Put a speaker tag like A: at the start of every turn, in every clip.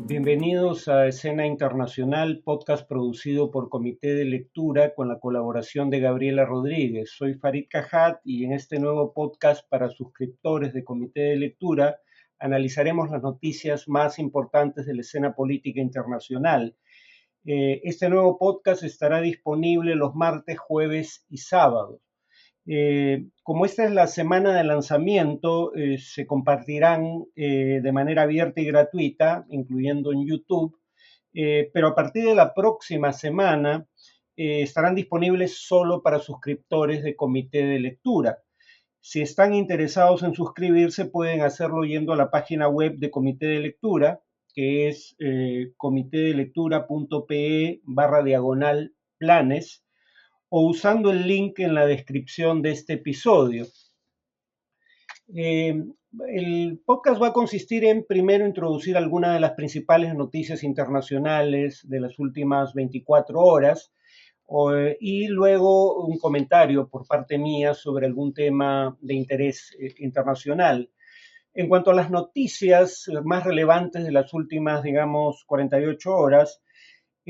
A: Bienvenidos a Escena Internacional, podcast producido por Comité de Lectura con la colaboración de Gabriela Rodríguez. Soy Farid Cajat y en este nuevo podcast para suscriptores de Comité de Lectura analizaremos las noticias más importantes de la escena política internacional. Este nuevo podcast estará disponible los martes, jueves y sábados. Como esta es la semana de lanzamiento, se compartirán de manera abierta y gratuita, incluyendo en YouTube, pero a partir de la próxima semana estarán disponibles solo para suscriptores de Comité de Lectura. Si están interesados en suscribirse, pueden hacerlo yendo a la página web de Comité de Lectura, que es comitedelectura.pe/planes, o usando el link en la descripción de este episodio. Eh, el podcast va a consistir en primero introducir algunas de las principales noticias internacionales de las últimas 24 horas y luego un comentario por parte mía sobre algún tema de interés internacional. En cuanto a las noticias más relevantes de las últimas, digamos, 48 horas,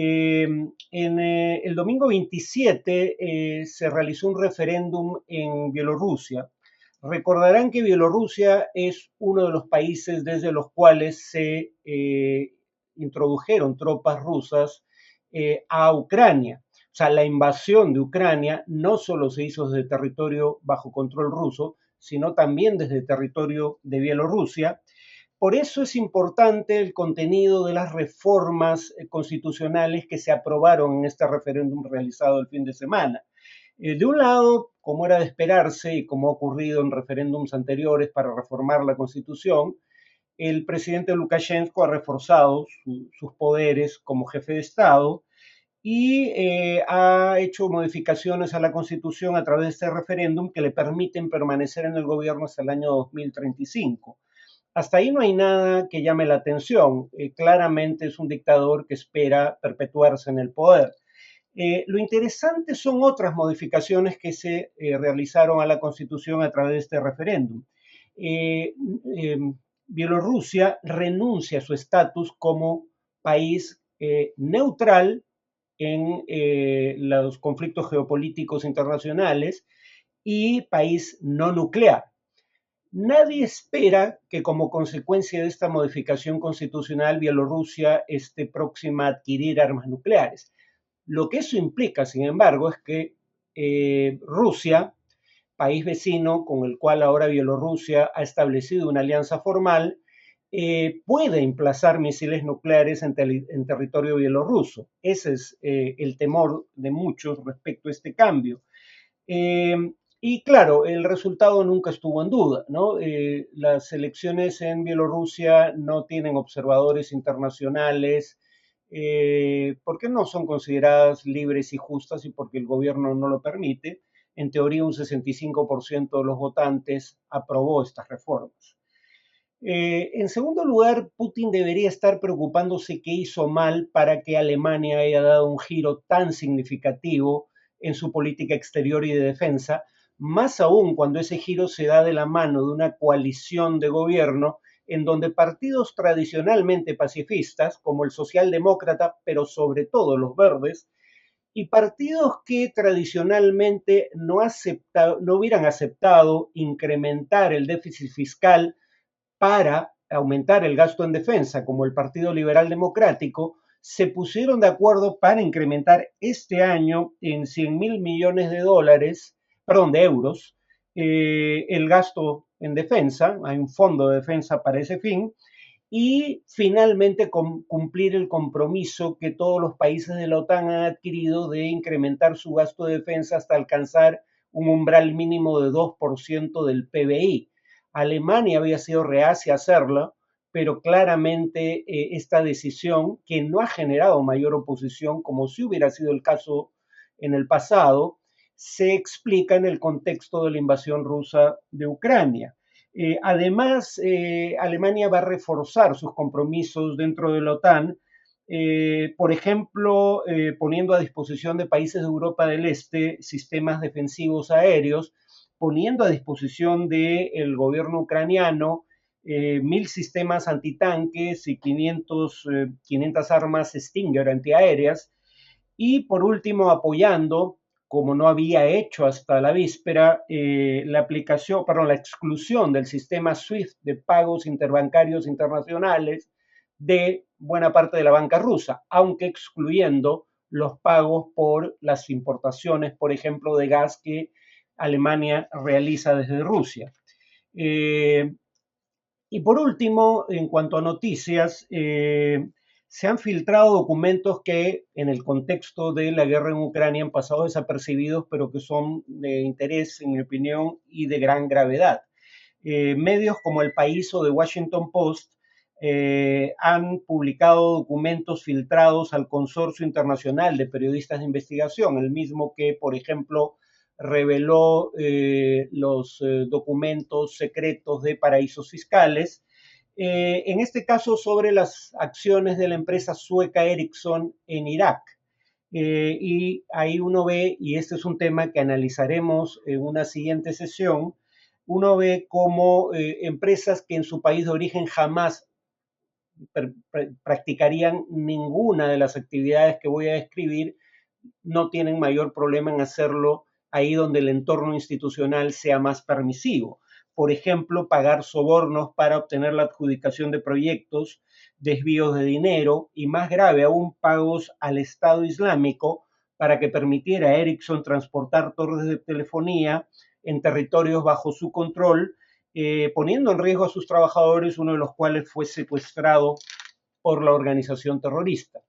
A: el domingo 27 se realizó un referéndum en Bielorrusia. Recordarán que Bielorrusia es uno de los países desde los cuales se introdujeron tropas rusas a Ucrania. O sea, la invasión de Ucrania no solo se hizo desde territorio bajo control ruso, sino también desde territorio de Bielorrusia. Por eso es importante el contenido de las reformas constitucionales que se aprobaron en este referéndum realizado el fin de semana. De un lado, como era de esperarse y como ha ocurrido en referéndums anteriores para reformar la Constitución, el presidente Lukashenko ha reforzado sus poderes como jefe de Estado y ha hecho modificaciones a la Constitución a través de este referéndum que le permiten permanecer en el gobierno hasta el año 2035. Hasta ahí no hay nada que llame la atención. Claramente es un dictador que espera perpetuarse en el poder. Lo interesante son otras modificaciones que se realizaron a la Constitución a través de este referéndum. Eh, eh, Bielorrusia renuncia a su estatus como país neutral en los conflictos geopolíticos internacionales y país no nuclear. Nadie espera que como consecuencia de esta modificación constitucional Bielorrusia esté próxima a adquirir armas nucleares. Lo que eso implica, sin embargo, es que Rusia, país vecino con el cual ahora Bielorrusia ha establecido una alianza formal, puede emplazar misiles nucleares en territorio bielorruso. Ese es el temor de muchos respecto a este cambio. Y claro, el resultado nunca estuvo en duda, ¿no? Las elecciones en Bielorrusia no tienen observadores internacionales porque no son consideradas libres y justas y porque el gobierno no lo permite. En teoría, un 65% de los votantes aprobó estas reformas. En segundo lugar, Putin debería estar preocupándose qué hizo mal para que Alemania haya dado un giro tan significativo en su política exterior y de defensa, más aún cuando ese giro se da de la mano de una coalición de gobierno en donde partidos tradicionalmente pacifistas, como el socialdemócrata, pero sobre todo los verdes, y partidos que tradicionalmente no hubieran aceptado incrementar el déficit fiscal para aumentar el gasto en defensa, como el Partido Liberal Democrático, se pusieron de acuerdo para incrementar este año en 100.000 millones de dólares, perdón, de euros, el gasto en defensa. Hay un fondo de defensa para ese fin, y finalmente cumplir el compromiso que todos los países de la OTAN han adquirido de incrementar su gasto de defensa hasta alcanzar un umbral mínimo de 2% del PBI. Alemania había sido reacia a hacerlo, pero claramente esta decisión, que no ha generado mayor oposición, como si hubiera sido el caso en el pasado, se explica en el contexto de la invasión rusa de Ucrania. Además, Alemania va a reforzar sus compromisos dentro de la OTAN, por ejemplo, poniendo a disposición de países de Europa del Este sistemas defensivos aéreos, poniendo a disposición del gobierno ucraniano 1.000 sistemas antitanques y 500 armas Stinger antiaéreas. Y por último, apoyando, como no había hecho hasta la víspera, la exclusión del sistema SWIFT de pagos interbancarios internacionales de buena parte de la banca rusa, aunque excluyendo los pagos por las importaciones, por ejemplo, de gas que Alemania realiza desde Rusia. Y por último, en cuanto a noticias, se han filtrado documentos que en el contexto de la guerra en Ucrania han pasado desapercibidos, pero que son de interés, en mi opinión, y de gran gravedad. Medios como El País o The Washington Post han publicado documentos filtrados al Consorcio Internacional de Periodistas de Investigación, el mismo que, por ejemplo, reveló los documentos secretos de paraísos fiscales, en este caso sobre las acciones de la empresa sueca Ericsson en Irak. Y ahí uno ve, y este es un tema que analizaremos en una siguiente sesión, uno ve cómo empresas que en su país de origen jamás practicarían ninguna de las actividades que voy a describir, no tienen mayor problema en hacerlo ahí donde el entorno institucional sea más permisivo. Por ejemplo, pagar sobornos para obtener la adjudicación de proyectos, desvíos de dinero y, más grave aún, pagos al Estado Islámico para que permitiera a Ericsson transportar torres de telefonía en territorios bajo su control, poniendo en riesgo a sus trabajadores, uno de los cuales fue secuestrado por la organización terrorista.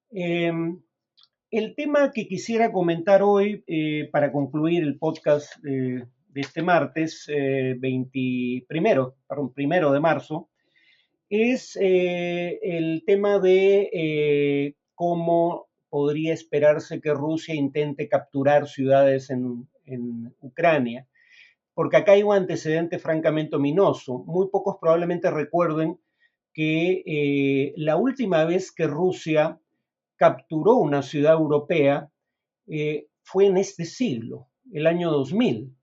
A: El tema que quisiera comentar hoy, para concluir el podcast de este martes, 1 de marzo, es el tema de cómo podría esperarse que Rusia intente capturar ciudades en Ucrania, porque acá hay un antecedente francamente ominoso. Muy pocos probablemente recuerden que la última vez que Rusia capturó una ciudad europea fue en este siglo, el año 2000,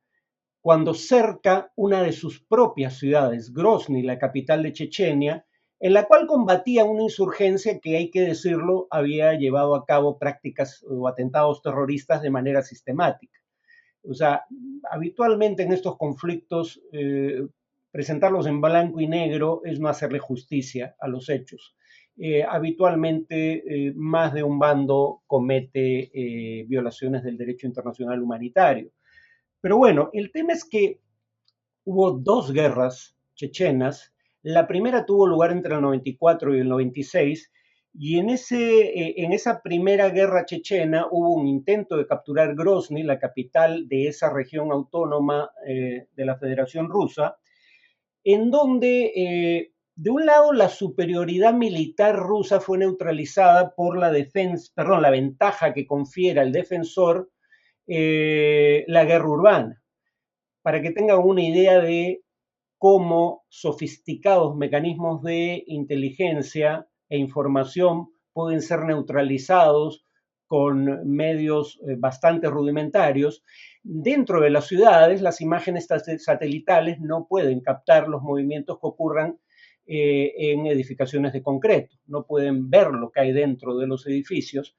A: cuando cerca una de sus propias ciudades, Grozny, la capital de Chechenia, en la cual combatía una insurgencia que, hay que decirlo, había llevado a cabo prácticas o atentados terroristas de manera sistemática. O sea, habitualmente en estos conflictos, presentarlos en blanco y negro es no hacerle justicia a los hechos. Habitualmente más de un bando comete violaciones del derecho internacional humanitario. Pero bueno, el tema es que hubo dos guerras chechenas. La primera tuvo lugar entre el 94 y el 96, y en esa primera guerra chechena hubo un intento de capturar Grozny, la capital de esa región autónoma de la Federación Rusa, en donde, de un lado, la superioridad militar rusa fue neutralizada por la ventaja que confiere al defensor la guerra urbana. Para que tengan una idea de cómo sofisticados mecanismos de inteligencia e información pueden ser neutralizados con medios bastante rudimentarios. Dentro de las ciudades, las imágenes satelitales no pueden captar los movimientos que ocurran en edificaciones de concreto, no pueden ver lo que hay dentro de los edificios.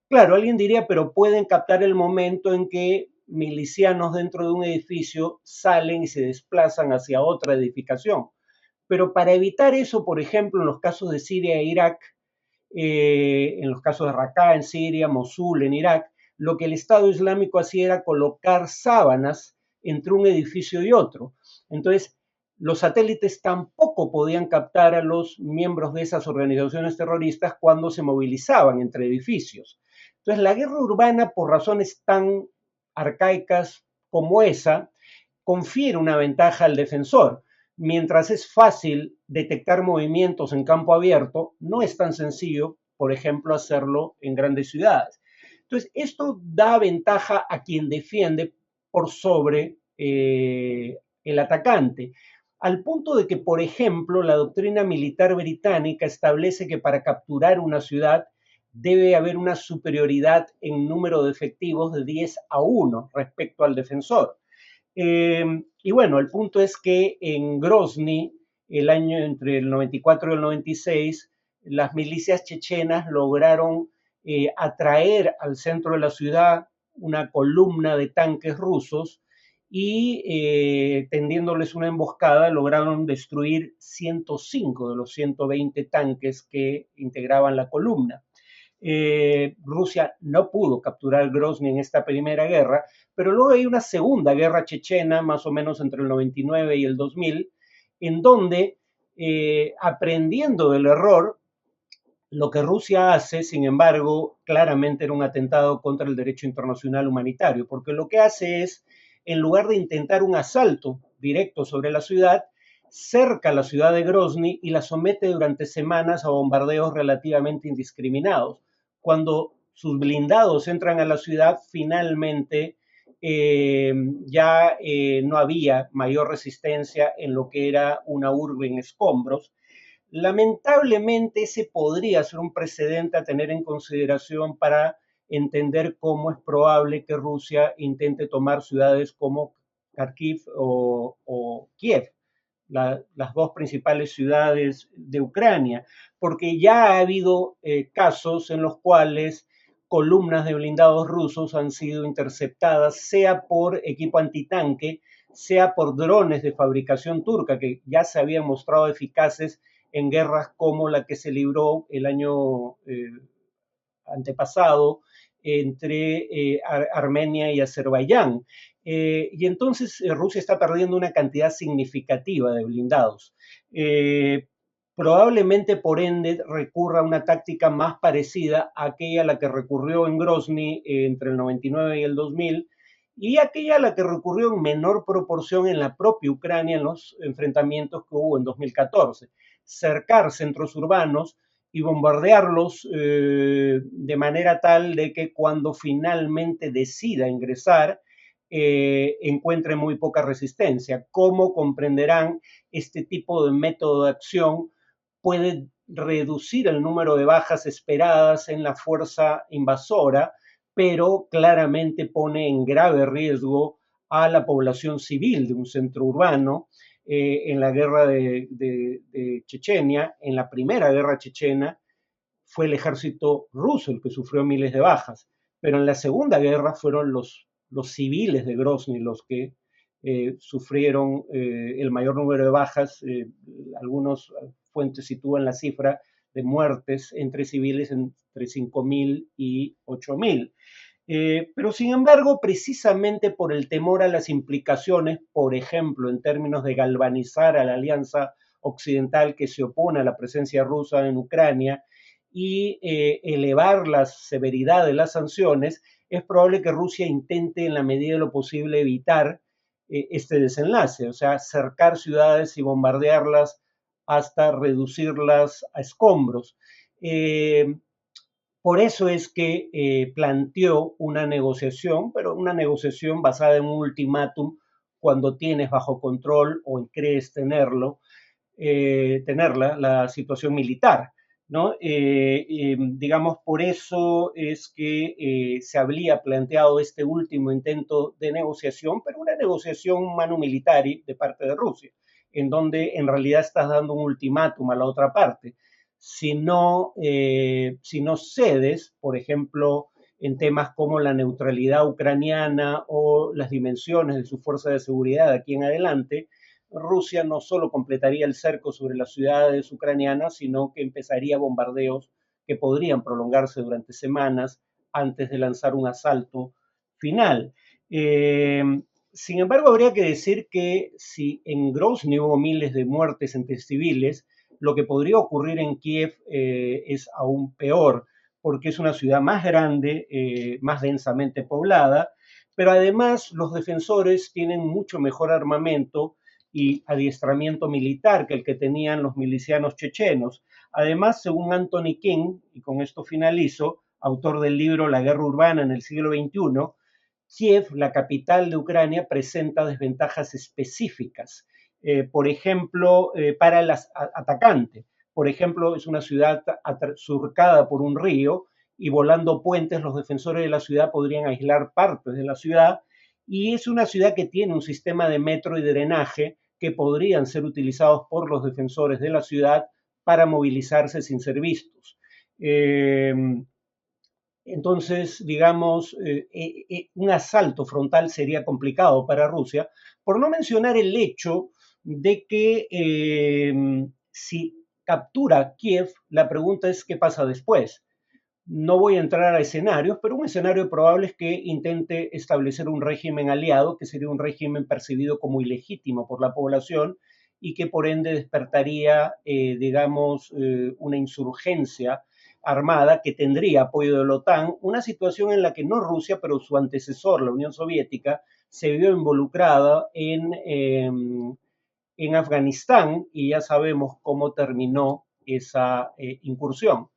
A: Claro, alguien diría, pero pueden captar el momento en que milicianos dentro de un edificio salen y se desplazan hacia otra edificación. Pero para evitar eso, por ejemplo, en los casos de Siria e Irak, en los casos de Raqqa en Siria, Mosul en Irak, lo que el Estado Islámico hacía era colocar sábanas entre un edificio y otro. Entonces, los satélites tampoco podían captar a los miembros de esas organizaciones terroristas cuando se movilizaban entre edificios. Entonces, la guerra urbana, por razones tan arcaicas como esa, confiere una ventaja al defensor. Mientras es fácil detectar movimientos en campo abierto, no es tan sencillo, por ejemplo, hacerlo en grandes ciudades. Entonces, esto da ventaja a quien defiende por sobre el atacante, al punto de que, por ejemplo, la doctrina militar británica establece que para capturar una ciudad debe haber una superioridad en número de efectivos de 10-1 respecto al defensor. Y bueno, el punto es que en Grozny entre el 94 y el 96, las milicias chechenas lograron atraer al centro de la ciudad una columna de tanques rusos y tendiéndoles una emboscada lograron destruir 105 de los 120 tanques que integraban la columna. Rusia no pudo capturar Grozny en esta primera guerra, pero luego hay una segunda guerra chechena, más o menos entre el 99 y el 2000, en donde, aprendiendo del error, lo que Rusia hace, sin embargo, claramente era un atentado contra el derecho internacional humanitario, porque lo que hace es, en lugar de intentar un asalto directo sobre la ciudad, cerca la ciudad de Grozny y la somete durante semanas a bombardeos relativamente indiscriminados. Cuando sus blindados entran a la ciudad, finalmente no había mayor resistencia en lo que era una urbe en escombros. Lamentablemente ese podría ser un precedente a tener en consideración para entender cómo es probable que Rusia intente tomar ciudades como Kharkiv o Kiev, las dos principales ciudades de Ucrania, porque ya ha habido casos en los cuales columnas de blindados rusos han sido interceptadas, sea por equipo antitanque, sea por drones de fabricación turca, que ya se habían mostrado eficaces en guerras como la que se libró el año antepasado entre Armenia y Azerbaiyán. Y entonces Rusia está perdiendo una cantidad significativa de blindados. Probablemente, por ende, recurra a una táctica más parecida a aquella a la que recurrió en Grozny entre el 99 y el 2000, y aquella a la que recurrió en menor proporción en la propia Ucrania en los enfrentamientos que hubo en 2014. Cercar centros urbanos y bombardearlos de manera tal de que cuando finalmente decida ingresar, encuentre muy poca resistencia. Como comprenderán, este tipo de método de acción puede reducir el número de bajas esperadas en la fuerza invasora, pero claramente pone en grave riesgo a la población civil de un centro urbano. En la guerra de Chechenia, en la primera guerra chechena, fue el ejército ruso el que sufrió miles de bajas, pero en la segunda guerra fueron los civiles de Grozny los que sufrieron el mayor número de bajas. Algunas fuentes sitúan la cifra de muertes entre civiles entre 5.000 y 8.000. Pero sin embargo, precisamente por el temor a las implicaciones, por ejemplo, en términos de galvanizar a la alianza occidental que se opone a la presencia rusa en Ucrania y elevar la severidad de las sanciones, es probable que Rusia intente en la medida de lo posible evitar este desenlace, o sea, cercar ciudades y bombardearlas hasta reducirlas a escombros. Por eso es que planteó una negociación, pero una negociación basada en un ultimátum cuando tienes bajo control o crees tenerla, la situación militar, ¿no? Digamos, por eso es que se habría planteado este último intento de negociación, pero una negociación manu militari de parte de Rusia, en donde en realidad estás dando un ultimátum a la otra parte. Si no cedes, por ejemplo, en temas como la neutralidad ucraniana o las dimensiones de su fuerza de seguridad de aquí en adelante, Rusia no solo completaría el cerco sobre las ciudades ucranianas, sino que empezaría bombardeos que podrían prolongarse durante semanas antes de lanzar un asalto final. Sin embargo, habría que decir que si en Grozny hubo miles de muertes entre civiles, lo que podría ocurrir en Kiev es aún peor, porque es una ciudad más grande, más densamente poblada, pero además los defensores tienen mucho mejor armamento y adiestramiento militar que el que tenían los milicianos chechenos. Además, según Anthony King, y con esto finalizo, autor del libro La guerra urbana en el siglo XXI, Kiev, la capital de Ucrania, presenta desventajas específicas. Por ejemplo, para el atacante. Por ejemplo, es una ciudad surcada por un río y volando puentes los defensores de la ciudad podrían aislar partes de la ciudad, y es una ciudad que tiene un sistema de metro y drenaje que podrían ser utilizados por los defensores de la ciudad para movilizarse sin ser vistos. Entonces, digamos, un asalto frontal sería complicado para Rusia, por no mencionar el hecho de que si captura Kiev, la pregunta es qué pasa después. No voy a entrar a escenarios, pero un escenario probable es que intente establecer un régimen aliado, que sería un régimen percibido como ilegítimo por la población y que por ende despertaría, digamos, una insurgencia armada que tendría apoyo de la OTAN, una situación en la que no Rusia, pero su antecesor, la Unión Soviética, se vio involucrada en Afganistán y ya sabemos cómo terminó esa incursión.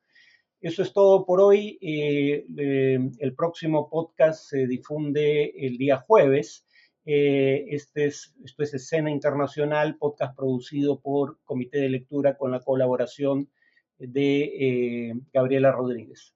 A: Eso es todo por hoy. El próximo podcast se difunde el día jueves. Esto es Escena Internacional, podcast producido por Comité de Lectura con la colaboración de Gabriela Rodríguez.